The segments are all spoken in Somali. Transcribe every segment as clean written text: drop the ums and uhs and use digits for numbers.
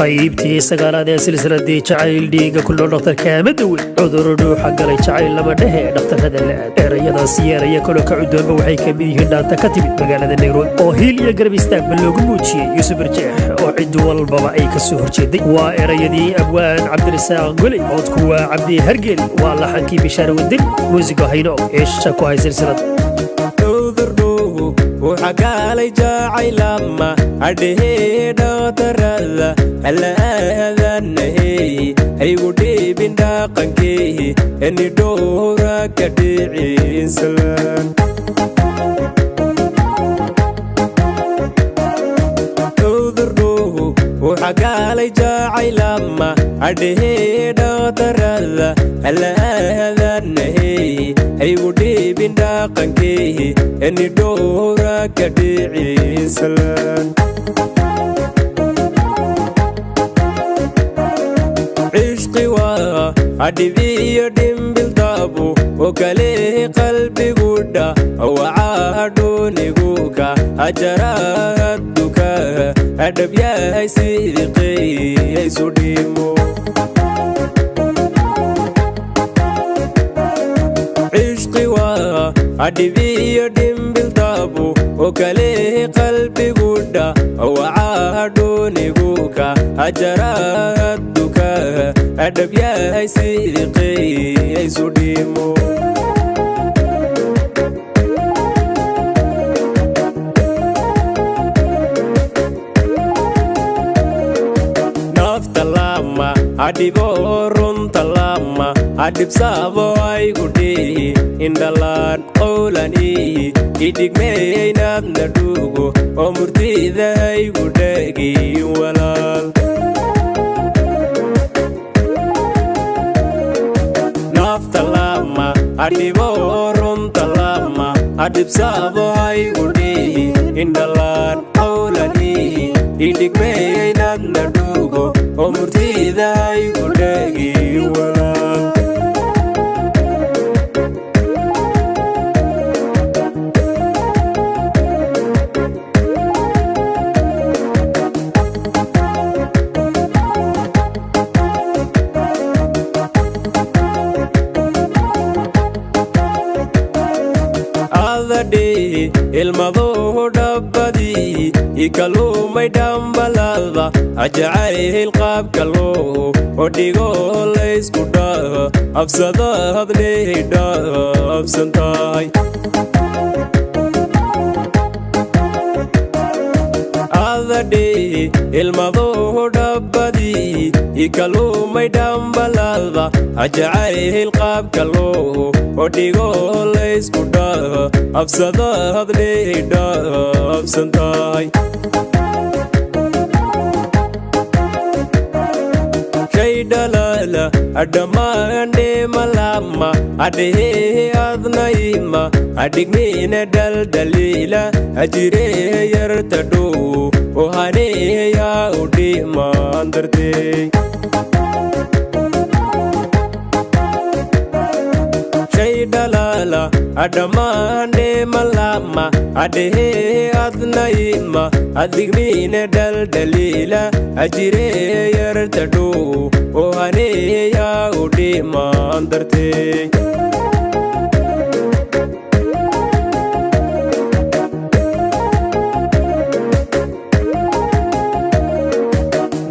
qaybtii sagaalaad ee silsiladii jacayl dhiiga ku loo dhaqtar kaamadowe cudur dhuuxa galay jacayl lama dhehe dhaqtarrada la aad erayadaas yeeraya kaloo ka cudoonba waxay ka mid yihiin dhaanta ka timid magaalada nairobi oo hiil iyo garab istaagba loogu muujiyey yuusuf barjeex oo cid walbaba ay ka soo horjeeday waa erayadii abwaan cabdirasaaq goley codku waa cabdi hargeli waa laxankii bishaar wadani muusiga hayno eesha ku hay silsilada وحقالي جاعي لما عده داترلا هلا هذنهي هيودي بين داقنكي اني دورا كديعي انسلان وحقالي جاعي لما عده داترلا هلا هذنهي هيودي بين داقنكي اني دورا كديعي انسلان عشقي وا عدبي يدم بالطابو وكاليه قلبي قدا وعادوني قوكا أجرى الدكا أدب يا سيدقي يسوديمو عشقي وا عدبي يدم بالطابو وكاليه قلبي قدا وعادوني قوكا أجرى الدكا أدب يا سيدقي يسوديمو Adibo runta lama adib sabo ay gudi indalan qolani idig meynad nadugo omurtida ay gudagi walal nafta lama adibo runta lama adib sabo ay gudi indalan qolani idig meynad nadugo omurtida ay gudagi walal adade ilmado dabadi ikalumay dambalada ajacayl qaabkalo odhigo laysku dhaa afsada hadleydha afsantahay adade ilmado dabadi ikalumay dambalada ajacayl qaabkalo odhigo laysku dhaa afsada hadleydha afsantahay dalala adamande malama adehe adnaima adignina dal dalila ajire yartado ohane ya udi mandarte dalala adamande malama adehe adnaima adignina dal dalila ajire yartado ohane ya udi mandarte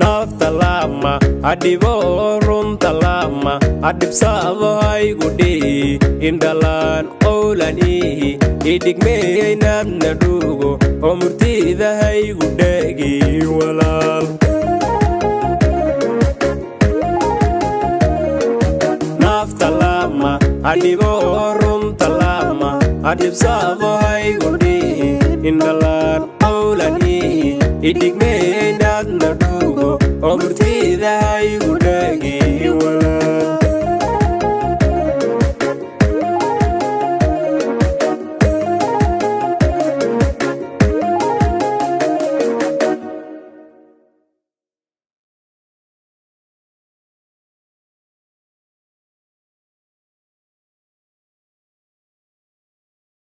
nafta lama adibo runta lama adib sabo ay gudi indalan qolani idig meynad nadugo omurtida ay gudagi walal nafta lama adibo runta lama adib sabo ay gudi indalan qolani idig meynad nadugo omurtida ay